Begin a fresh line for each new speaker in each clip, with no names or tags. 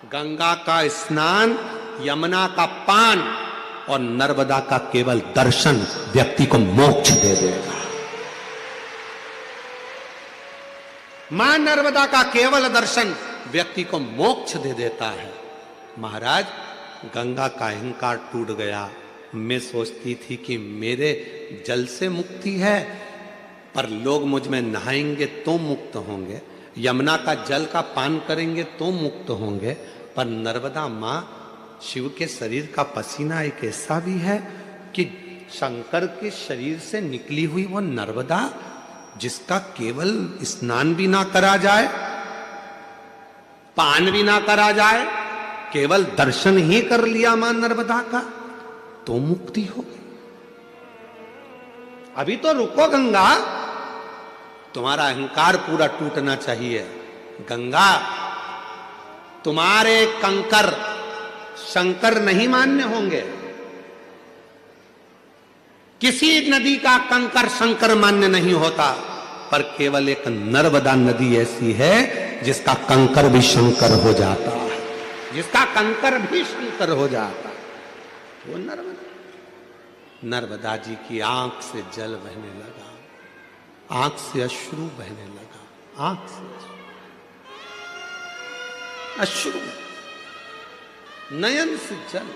गंगा का स्नान, यमुना का पान और नर्मदा का केवल दर्शन व्यक्ति को मोक्ष दे देगा। मां नर्मदा का केवल दर्शन व्यक्ति को मोक्ष दे देता है। महाराज, गंगा का अहंकार टूट गया। मैं सोचती थी कि मेरे जल से मुक्ति है, पर लोग मुझ में नहाएंगे तो मुक्त होंगे, यमुना का जल का पान करेंगे तो मुक्त होंगे, पर नर्मदा मां शिव के शरीर का पसीना एक ऐसा भी है कि शंकर के शरीर से निकली हुई वो नर्मदा, जिसका केवल स्नान भी ना करा जाए, पान भी ना करा जाए, केवल दर्शन ही कर लिया मां नर्मदा का तो मुक्ति होगी। अभी तो रुको गंगा, तुम्हारा अहंकार पूरा टूटना चाहिए। गंगा, तुम्हारे कंकर शंकर नहीं मान्य होंगे। किसी नदी का कंकर शंकर मान्य नहीं होता, पर केवल एक नर्मदा नदी ऐसी है जिसका कंकर भी शंकर हो जाता है, जिसका कंकर भी शंकर हो जाता है, वो नर्मदा। नर्मदा जी की आंख से जल बहने लगा, आंख से अश्रु बहने लगा, आंख से अश्रु, नयन से जल।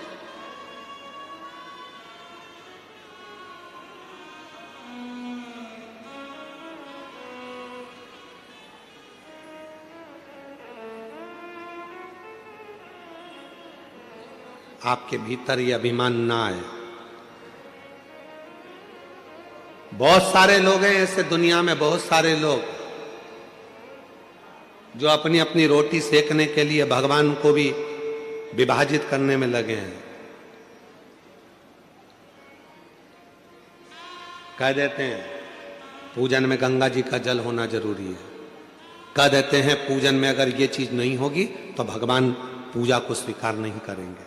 आपके भीतर ये अभिमान ना आए। बहुत सारे लोग हैं ऐसे दुनिया में, बहुत सारे लोग जो अपनी अपनी रोटी सेकने के लिए भगवान को भी विभाजित करने में लगे हैं। कह देते हैं पूजन में गंगा जी का जल होना जरूरी है, कह देते हैं पूजन में अगर ये चीज नहीं होगी तो भगवान पूजा को स्वीकार नहीं करेंगे,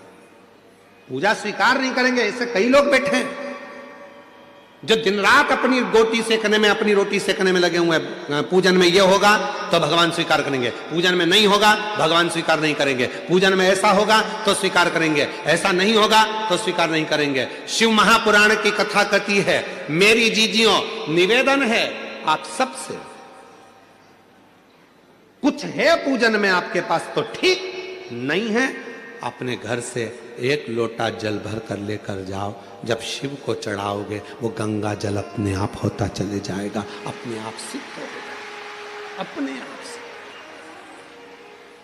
पूजा स्वीकार नहीं करेंगे। ऐसे कई लोग बैठे हैं जो दिन रात अपनी रोटी सेकने में, अपनी रोटी सेकने में लगे हुए हैं। पूजन में ये होगा तो भगवान स्वीकार करेंगे, पूजन में नहीं होगा भगवान स्वीकार नहीं करेंगे, पूजन में ऐसा होगा तो स्वीकार करेंगे, ऐसा नहीं होगा तो स्वीकार नहीं करेंगे। शिव महापुराण की कथा कहती है, मेरी जीजियों निवेदन है आप सबसे, कुछ है पूजन में आपके पास तो ठीक, नहीं है अपने घर से एक लोटा जल भर कर लेकर जाओ। जब शिव को चढ़ाओगे वो गंगा जल अपने आप होता चले जाएगा, अपने आप सिद्ध हो जाएगा, अपने आप से।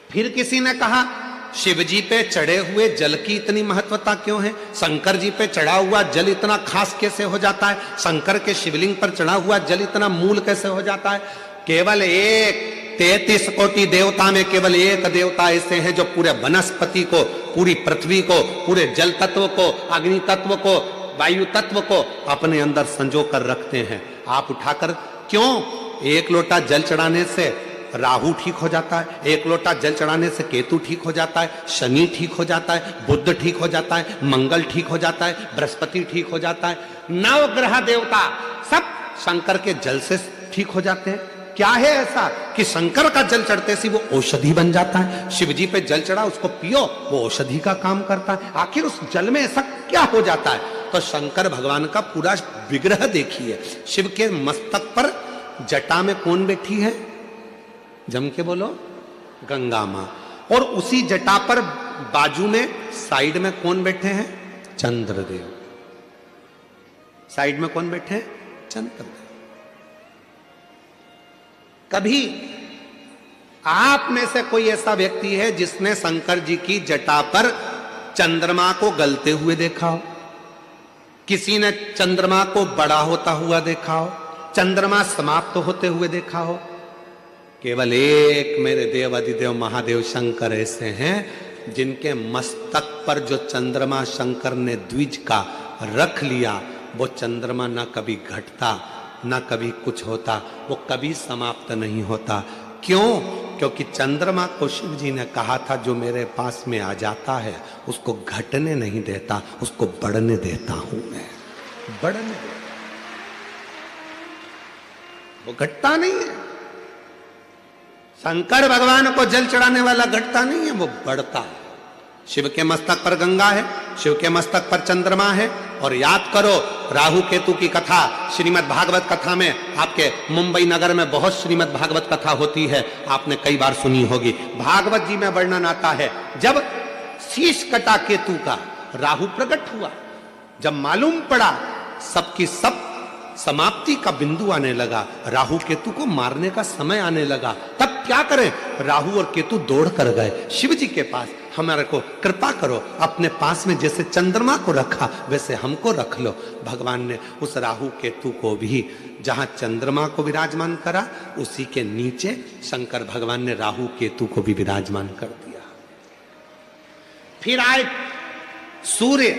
फिर किसी ने कहा शिव जी पे चढ़े हुए जल की इतनी महत्वता क्यों है? शंकर जी पे चढ़ा हुआ जल इतना खास कैसे हो जाता है? शंकर के शिवलिंग पर चढ़ा हुआ जल इतना मूल कैसे हो जाता है? केवल एक 33 कोटि देवता में केवल एक देवता ऐसे हैं जो पूरे वनस्पति को, पूरी पृथ्वी को, पूरे जल तत्व को, अग्नि तत्व को, वायु तत्व को अपने अंदर संजो कर रखते हैं। आप उठाकर क्यों? एक लोटा जल चढ़ाने से राहु ठीक हो जाता है, एक लोटा जल चढ़ाने से केतु ठीक हो जाता है, शनि ठीक हो जाता है, बुध ठीक हो जाता है, मंगल ठीक हो जाता है, बृहस्पति ठीक हो जाता है, नवग्रह देवता सब शंकर के जल से ठीक हो जाते हैं। क्या है ऐसा कि शंकर का जल चढ़ते से वो औषधि बन जाता है? शिव जी पे जल चढ़ा, उसको पियो, वो औषधि का काम करता है। आखिर उस जल में ऐसा क्या हो जाता है? तो शंकर भगवान का पूरा विग्रह देखिए। शिव के मस्तक पर जटा में कौन बैठी है? जम के बोलो, गंगा मां। और उसी जटा पर बाजू में साइड में कौन बैठे हैं? चंद्रदेव। साइड में कौन बैठे हैं? चंद्रदेव। कभी आप में से कोई ऐसा व्यक्ति है जिसने शंकर जी की जटा पर चंद्रमा को गलते हुए देखा हो? किसी ने चंद्रमा को बड़ा होता हुआ देखा हो? चंद्रमा समाप्त होते हुए देखा हो? केवल एक मेरे देव अधिदेव महादेव शंकर ऐसे हैं जिनके मस्तक पर जो चंद्रमा शंकर ने द्विज का रख लिया, वो चंद्रमा ना कभी घटता ना कभी कुछ होता, वो कभी समाप्त नहीं होता। क्यों? क्योंकि चंद्रमा को शिव जी ने कहा था जो मेरे पास में आ जाता है उसको घटने नहीं देता, उसको बढ़ने देता हूं मैं, बढ़ने देता, वो घटता नहीं है। शंकर भगवान को जल चढ़ाने वाला घटता नहीं है, वो बढ़ता है। शिव के मस्तक पर गंगा है, शिव के मस्तक पर चंद्रमा है। और याद करो राहु केतु की कथा श्रीमद् भागवत कथा में, आपके मुंबई नगर में बहुत श्रीमद् भागवत कथा होती है, आपने कई बार सुनी होगी। भागवत जी में वर्णन आता है, जब शीश कटा केतु का, राहु प्रकट हुआ, जब मालूम पड़ा सबकी सब समाप्ति का बिंदु आने लगा, राहु केतु को मारने का समय आने लगा, तब क्या करें? राहु और केतु दौड़ कर गए शिव जी के पास, हमारे को कृपा करो, अपने पास में जैसे चंद्रमा को रखा वैसे हमको रख लो। भगवान ने उस राहु केतु को भी जहां चंद्रमा को विराजमान करा, उसी के नीचे शंकर भगवान ने राहु केतु को भी विराजमान कर दिया। फिर आए सूर्य,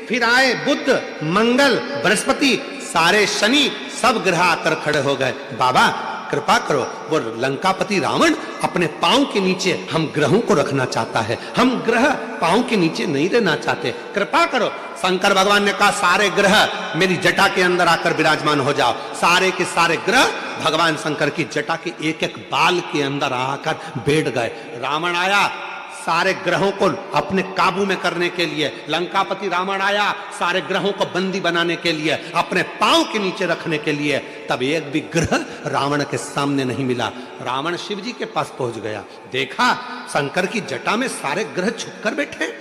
फिर आए बुध, मंगल, बृहस्पति, सारे शनि, सब ग्रह आकर खड़े हो गए। बाबा कृपा करो, वो लंकापति रावण अपने पांव के नीचे हम ग्रहों को रखना चाहता है, हम ग्रह पांव के नीचे नहीं रहना चाहते, कृपा करो। शंकर भगवान ने कहा सारे ग्रह मेरी जटा के अंदर आकर विराजमान हो जाओ। सारे के सारे ग्रह भगवान शंकर की जटा के एक एक बाल के अंदर आकर बैठ गए। रावण आया सारे ग्रहों को अपने काबू में करने के लिए, लंकापति रावण आया सारे ग्रहों को बंदी बनाने के लिए, अपने पांव के नीचे रखने के लिए। तब एक भी ग्रह रावण के सामने नहीं मिला। रावण शिव जी के पास पहुंच गया, देखा शंकर की जटा में सारे ग्रह छुप कर बैठे।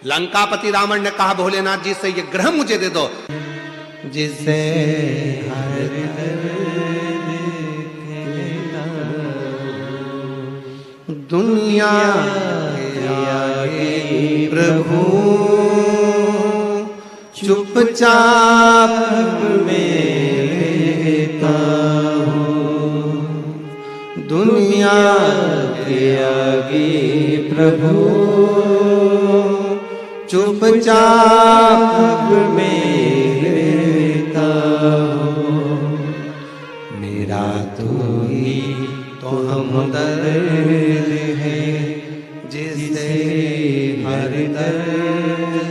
लंकापति रावण ने कहा भोलेनाथ जी से ये ग्रह मुझे दे दो, जिसे दुनिया प्रभु चुपचाप रहता हूँ, दुनिया के आगे प्रभु चुपचाप रहता हूँ। मेरा तो ही तो हमदर्द है, जिसे हर दर्द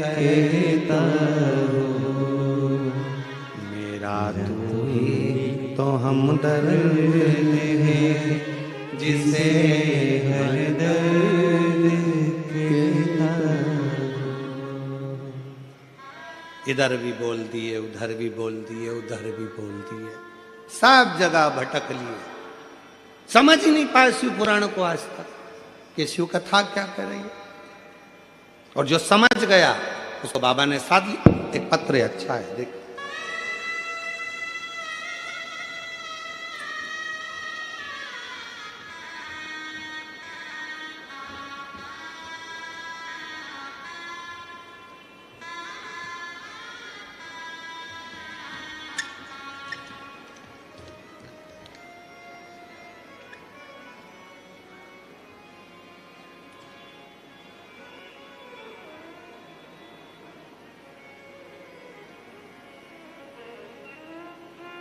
कहता हूँ। मेरा तो ही तो हमदर्द है, जिसे हर दर्द कहता हूँ। इधर भी बोल दिए, उधर भी बोल दिए, उधर भी बोल दिए, सब जगह भटक लिए, समझ ही नहीं पाए शिव पुराण को आज तक कि शिव कथा क्या कर रही है। और जो समझ गया उसको बाबा ने साथ लिया। एक पत्र है, अच्छा है, देख।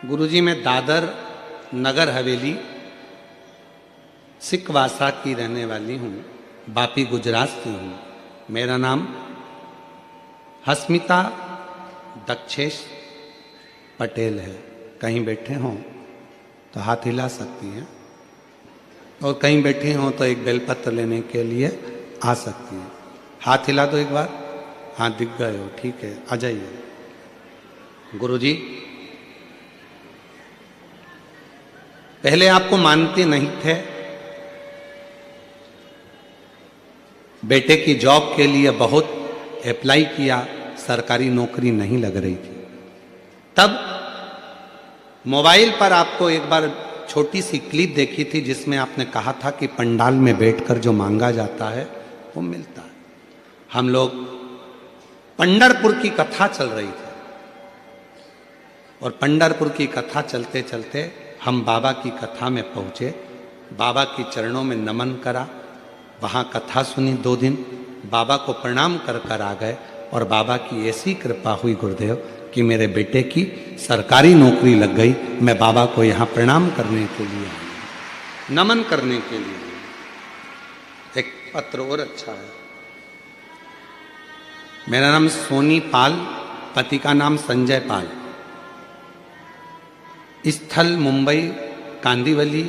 गुरुजी मैं दादर नगर हवेली सिकवासा की रहने वाली हूँ, बापी गुजरात से हूँ। मेरा नाम हस्मिता दक्षेश पटेल है। कहीं बैठे हों तो हाथ हिला सकती हैं, और कहीं बैठे हों तो एक बेलपत्र लेने के लिए आ सकती हैं। हाथ हिला दो एक बार। हाँ दिख गए हो, ठीक है, आ जाइए। गुरुजी पहले आपको मानते नहीं थे, बेटे की जॉब के लिए बहुत अप्लाई किया, सरकारी नौकरी नहीं लग रही थी। तब मोबाइल पर आपको एक बार छोटी सी क्लिप देखी थी जिसमें आपने कहा था कि पंडाल में बैठकर जो मांगा जाता है वो मिलता है। हम लोग पंढरपुर की कथा चल रही थी, और पंढरपुर की कथा चलते चलते हम बाबा की कथा में पहुँचे, बाबा की चरणों में नमन करा, वहाँ कथा सुनी 2 दिन, बाबा को प्रणाम कर कर आ गए। और बाबा की ऐसी कृपा हुई गुरुदेव कि मेरे बेटे की सरकारी नौकरी लग गई। मैं बाबा को यहाँ प्रणाम करने के लिए आया, नमन करने के लिए। एक पत्र और अच्छा है। मेरा नाम सोनी पाल, पति का नाम संजय पाल, स्थल मुंबई कांदीवली,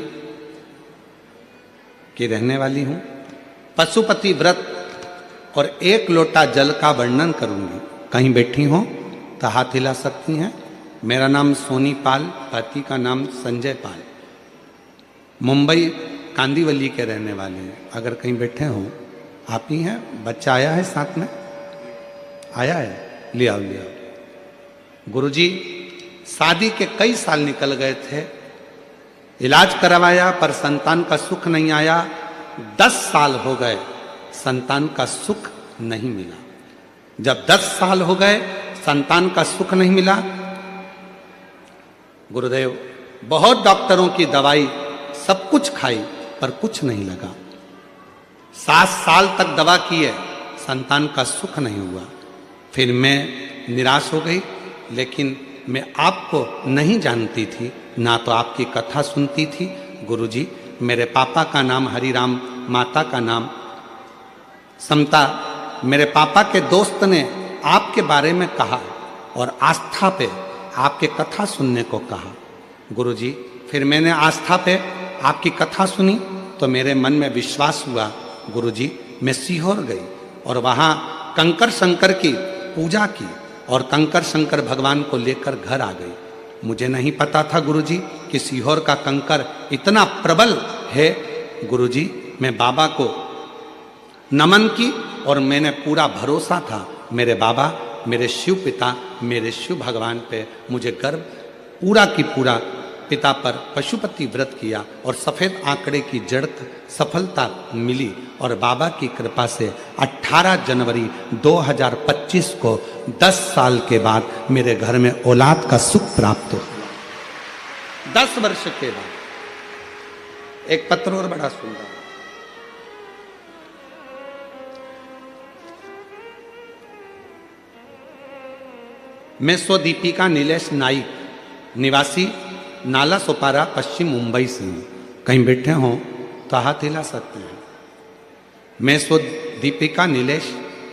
की रहने वाली हूं। पशुपति व्रत और 1 लोटा जल का वर्णन करूंगी। कहीं बैठी हो तो हाथ हिला सकती हैं। मेरा नाम सोनी पाल, पति का नाम संजय पाल, मुंबई कांदीवली के रहने वाले हैं। अगर कहीं बैठे हो, आप ही हैं। बच्चा आया है साथ में, आया है, ले आओ ले आओ। गुरुजी शादी के कई साल निकल गए थे, इलाज करवाया पर संतान का सुख नहीं आया। 10 साल हो गए, संतान का सुख नहीं मिला। जब 10 साल हो गए संतान का सुख नहीं मिला, गुरुदेव बहुत डॉक्टरों की दवाई सब कुछ खाई पर कुछ नहीं लगा। 7 साल तक दवा की है, संतान का सुख नहीं हुआ। फिर मैं निराश हो गई, लेकिन मैं आपको नहीं जानती थी, ना तो आपकी कथा सुनती थी। गुरुजी, मेरे पापा का नाम हरिराम, माता का नाम समता। मेरे पापा के दोस्त ने आपके बारे में कहा और आस्था पे आपके कथा सुनने को कहा। गुरुजी, फिर मैंने आस्था पे आपकी कथा सुनी तो मेरे मन में विश्वास हुआ। गुरुजी, मैं सीहोर गई और वहाँ कंकर शंकर की पूजा की और कंकर शंकर भगवान को लेकर घर आ गई। मुझे नहीं पता था गुरुजी कि सीहोर का कंकर इतना प्रबल है। गुरुजी, मैं बाबा को नमन की और मैंने पूरा भरोसा था मेरे बाबा, मेरे शिव पिता, मेरे शिव भगवान पे मुझे गर्व पूरा की पूरा पिता पर पशुपति व्रत किया और सफ़ेद आंकड़े की जड़ सफलता मिली। और बाबा की कृपा से 18 जनवरी 2025 को 10 साल के बाद मेरे घर में औलाद का सुख प्राप्त हुआ। 10 वर्ष के बाद। एक पत्र और बड़ा सुंदर, मैं स्वदीपिका नीलेश नाइक, निवासी नाला सोपारा, पश्चिम मुंबई से हूँ। कहीं बैठे हों तो हाथ हिला सकते हैं। मैं स्वदीपिका नीलेश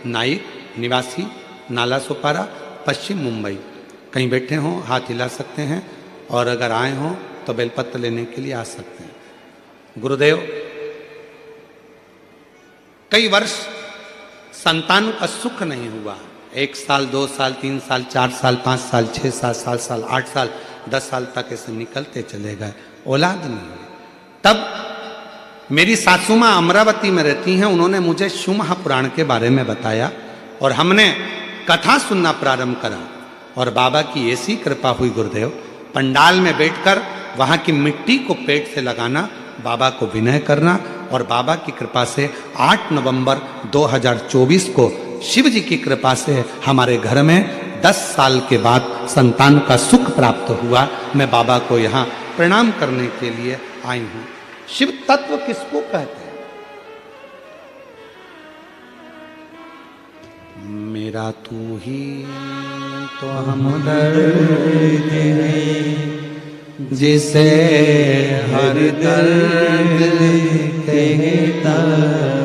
नाइक, निवासी नाला सोपारा, पश्चिम मुंबई। कहीं बैठे हों, हाथ हिला सकते हैं। और अगर आए हों तो बेलपत्र लेने के लिए आ सकते हैं। गुरुदेव, कई वर्ष संतान का सुख नहीं हुआ। 1 साल, 2 साल, 3 साल, 4 साल, 5 साल, 6 साल, 7 साल, 8 साल, 10 साल तक ऐसे निकलते चले गए, औलाद नहीं हुई। तब मेरी सासू माँ अमरावती में रहती हैं, उन्होंने मुझे शिव महापुराण के बारे में बताया और हमने कथा सुनना प्रारंभ करा। और बाबा की ऐसी कृपा हुई गुरुदेव, पंडाल में बैठकर वहाँ की मिट्टी को पेट से लगाना, बाबा को विनय करना और बाबा की कृपा से 8 नवंबर 2024 को शिव जी की कृपा से हमारे घर में 10 साल के बाद संतान का सुख प्राप्त हुआ। मैं बाबा को यहाँ प्रणाम करने के लिए आई हूँ। शिव तत्व किसको कहते हैं? मेरा तू ही तो हमदर्द है, जिसे हर दर्द कहता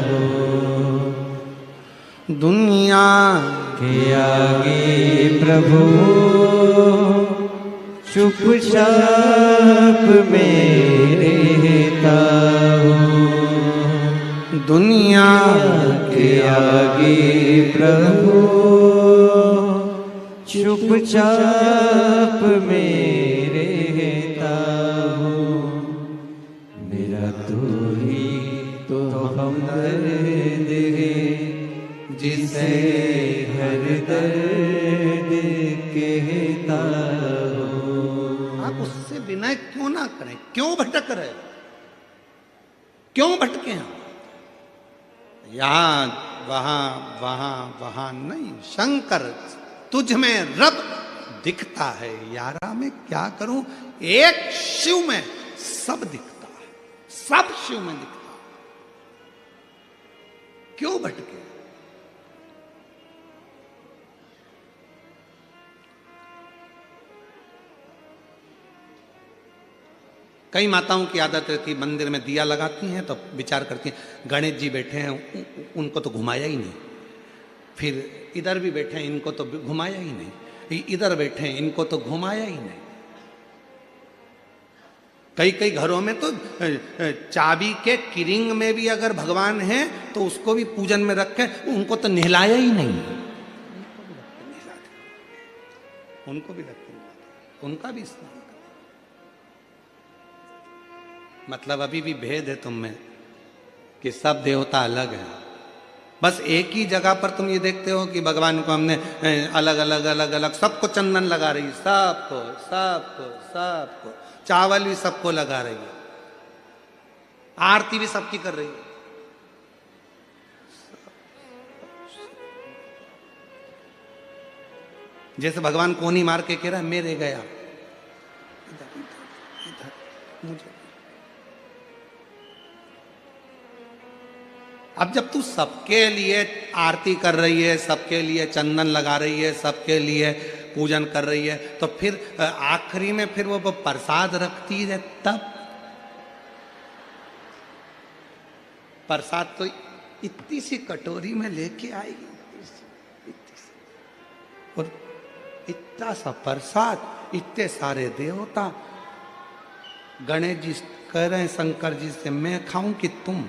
हो। दुनिया के आगे प्रभु चुपचाप में रहता हूँ। दुनिया के आगे प्रभु चुपचाप में रहता हूँ। मेरा तू ही तो हमदर्द है, जिसे हर दर्द कहता हो। आप उससे विनय क्यों ना करें? क्यों भटक रहे? क्यों भटके हैं? यहां वहां वहां वहां नहीं। शंकर तुझ में रब दिखता है, यारा मैं क्या करूं? एक शिव में सब दिखता है, सब शिव में दिखता है। क्यों भटके? कई माताओं की आदत रहती, मंदिर में दिया लगाती हैं तो विचार करती हैं गणेश जी बैठे हैं, उनको तो घुमाया ही नहीं। फिर इधर भी बैठे हैं, इनको तो घुमाया ही नहीं। इधर बैठे हैं, इनको तो घुमाया ही नहीं। कई कई घरों में तो चाबी के किरिंग में भी अगर भगवान है तो उसको भी पूजन में रखे, उनको तो नहलाया ही नहीं, उनको भी रखते हैं, उनका भी स्नान करते। मतलब अभी भी भेद है तुम में कि सब देवता अलग हैं। बस एक ही जगह पर तुम ये देखते हो कि भगवान को हमने अलग अलग अलग अलग सबको चंदन लगा रही है, सबको सबको सबको, चावल भी सबको लगा रही है, आरती भी सबकी कर रही है। जैसे भगवान कोनी मार के कह रहा है मेरे गया, इधर इधर इधर मुझे। अब जब तू सबके लिए आरती कर रही है, सबके लिए चंदन लगा रही है, सबके लिए पूजन कर रही है, तो फिर आखिरी में फिर वो प्रसाद रखती है, तब प्रसाद तो इतनी सी कटोरी में लेके आएगी, और इतना सा प्रसाद, इतने सारे देवता। गणेश जी कह रहे हैं शंकर जी से, मैं खाऊं कि तुम?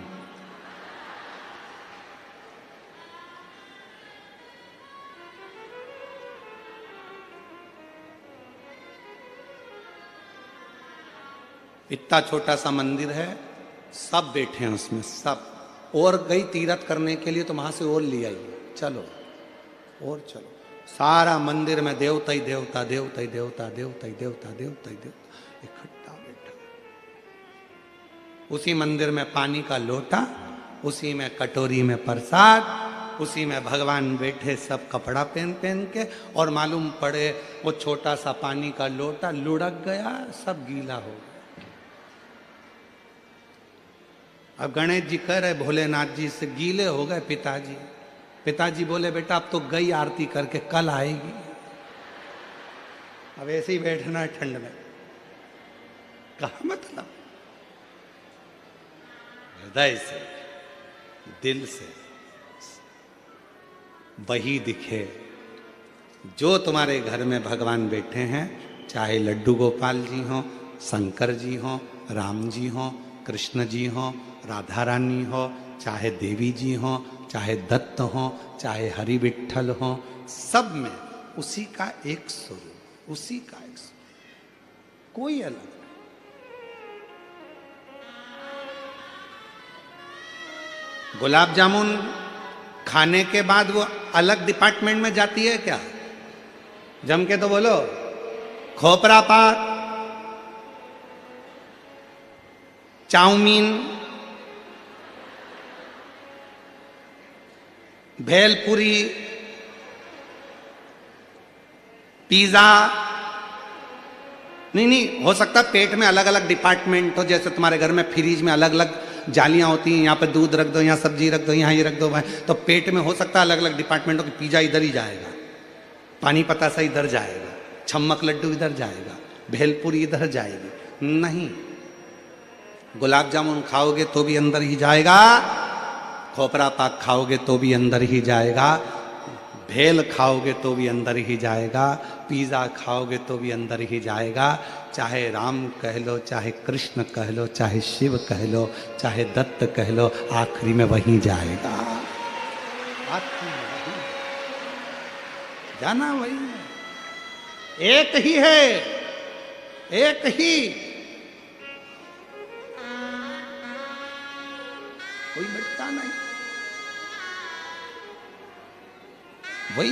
इतना छोटा सा मंदिर है, सब बैठे हैं उसमें, सब। और गई तीरथ करने के लिए तो वहां से और ले आई, चलो और चलो। सारा मंदिर में देवता ही देवता, देवता ही देवता, देवता ही देवता, देवता ही देवता इकट्ठा बैठा। उसी मंदिर में पानी का लोटा, उसी में कटोरी में प्रसाद, उसी में भगवान बैठे सब कपड़ा पहन पहन के, और मालूम पड़े वो छोटा सा पानी का लोटा लुढ़क गया, सब गीला हो गया। अब गणेश जी कह रहे भोलेनाथ जी से, गीले हो गए पिताजी। पिताजी बोले बेटा अब तो गई आरती करके, कल आएगी। अब ऐसे ही बैठना है ठंड में, कहा मतलब हृदय से, दिल से वही दिखे जो तुम्हारे घर में भगवान बैठे हैं, चाहे लड्डू गोपाल जी हों, शंकर जी हों, राम जी हों, कृष्ण जी हों, राधा रानी हो, चाहे देवी जी हों, चाहे दत्त हों, चाहे हरि विठ्ठल हों, सब में उसी का एक स्वरूप, उसी का एक स्वरूप, कोई अलग नहीं। गुलाब जामुन खाने के बाद वो अलग डिपार्टमेंट में जाती है क्या? जम के तो बोलो। खोपरा पाक, चाउमीन, भेलपुरी, पिज्जा, नहीं हो सकता पेट में अलग अलग डिपार्टमेंट हो, जैसे तुम्हारे घर में फ्रिज में अलग अलग जालियां होती हैं, यहाँ पे दूध रख दो, यहाँ सब्जी रख दो, यहाँ ये रख दो, तो पेट में हो सकता है अलग अलग डिपार्टमेंट हो कि पिज्जा इधर ही जाएगा, पानी पतासा इधर जाएगा, छम्मक लड्डू इधर जाएगा, भेलपुरी इधर जाएगी। नहीं, गुलाब जामुन खाओगे तो भी अंदर ही जाएगा, खोपरा पाक खाओगे तो भी अंदर ही जाएगा, भेल खाओगे तो भी अंदर ही जाएगा, पिज़्ज़ा खाओगे तो भी अंदर ही जाएगा। चाहे राम कह लो, चाहे कृष्ण कह लो, चाहे शिव कह लो, चाहे दत्त कह लो, आखिरी में वहीं जाएगा, आखिरी में वहीं जाना, वही एक ही है, एक ही, कोई मिटता नहीं, वही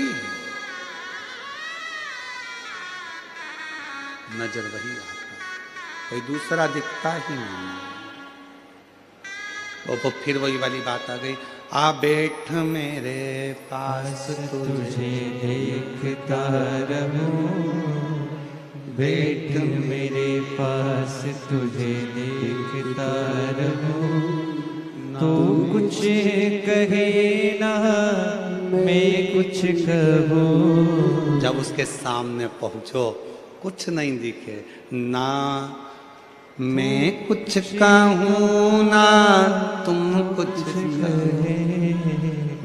नजर वही आता, कोई दूसरा दिखता ही नहीं। वो फिर वही वाली बात आ गई, आ बैठ मेरे पास
तुझे देखता रहूं, बैठ मेरे पास तुझे देखता रहूं, तो कुछ कहे ना मैं कुछ कहूं।
जब उसके सामने पहुंचो कुछ नहीं दिखे, ना मैं कुछ कहूं ना तुम कुछ कहे,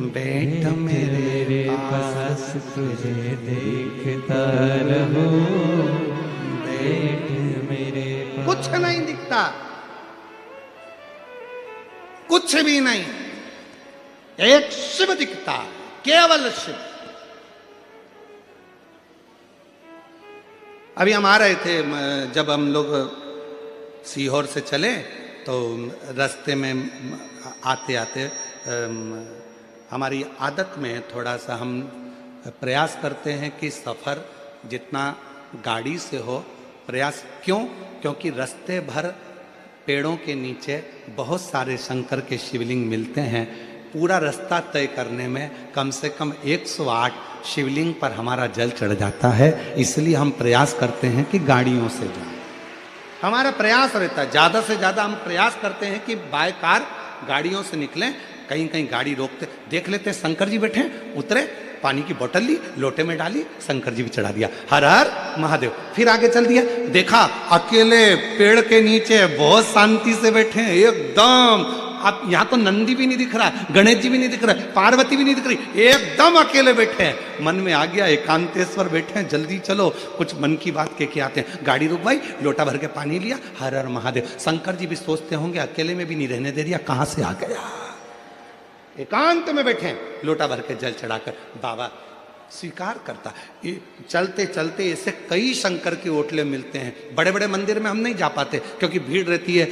बैठ मेरे पास
तुझे देखता रहूं, बैठ मेरे पास
कुछ नहीं दिखता, कुछ भी नहीं, एक शिव दिखता, केवल शिव। अभी हम आ रहे थे, जब हम लोग सीहोर से चले तो रास्ते में आते आते हमारी आदत में थोड़ा सा हम प्रयास करते हैं कि सफ़र जितना गाड़ी से हो, प्रयास क्यों? क्योंकि रास्ते भर पेड़ों के नीचे बहुत सारे शंकर के शिवलिंग मिलते हैं। पूरा रास्ता तय करने में कम से कम 108 शिवलिंग पर हमारा जल चढ़ जाता है। इसलिए हम प्रयास करते हैं कि गाड़ियों से जाएं। हमारा प्रयास रहता है, ज़्यादा से ज़्यादा हम प्रयास करते हैं कि बाय कार गाड़ियों से निकलें। कहीं कहीं गाड़ी रोकते, देख लेते हैं शंकर जी बैठे, उतरे, पानी की बोतल ली, लोटे में डाली, शंकर जी भी चढ़ा दिया, हर हर महादेव। फिर आगे चल दिया, देखा अकेले पेड़ के नीचे बहुत शांति से बैठे हैं एकदम। अब यहाँ तो नंदी भी नहीं दिख रहा, गणेश जी भी नहीं दिख रहा, पार्वती भी नहीं दिख रही, एकदम अकेले बैठे हैं। मन में आ गया एकांतेश्वर बैठे हैं, जल्दी चलो कुछ मन की बात कह के आते हैं। गाड़ी रुकवाई, लोटा भर के पानी लिया, हर हर महादेव। शंकर जी भी सोचते होंगे अकेले में भी नहीं रहने दे दिया, कहाँ से आ गया। एकांत में बैठे हैं, लोटा भर के जल चढ़ाकर बाबा स्वीकार करता। ये चलते चलते ऐसे कई शंकर के ओटले मिलते हैं। बड़े बड़े मंदिर में हम नहीं जा पाते क्योंकि भीड़ रहती है,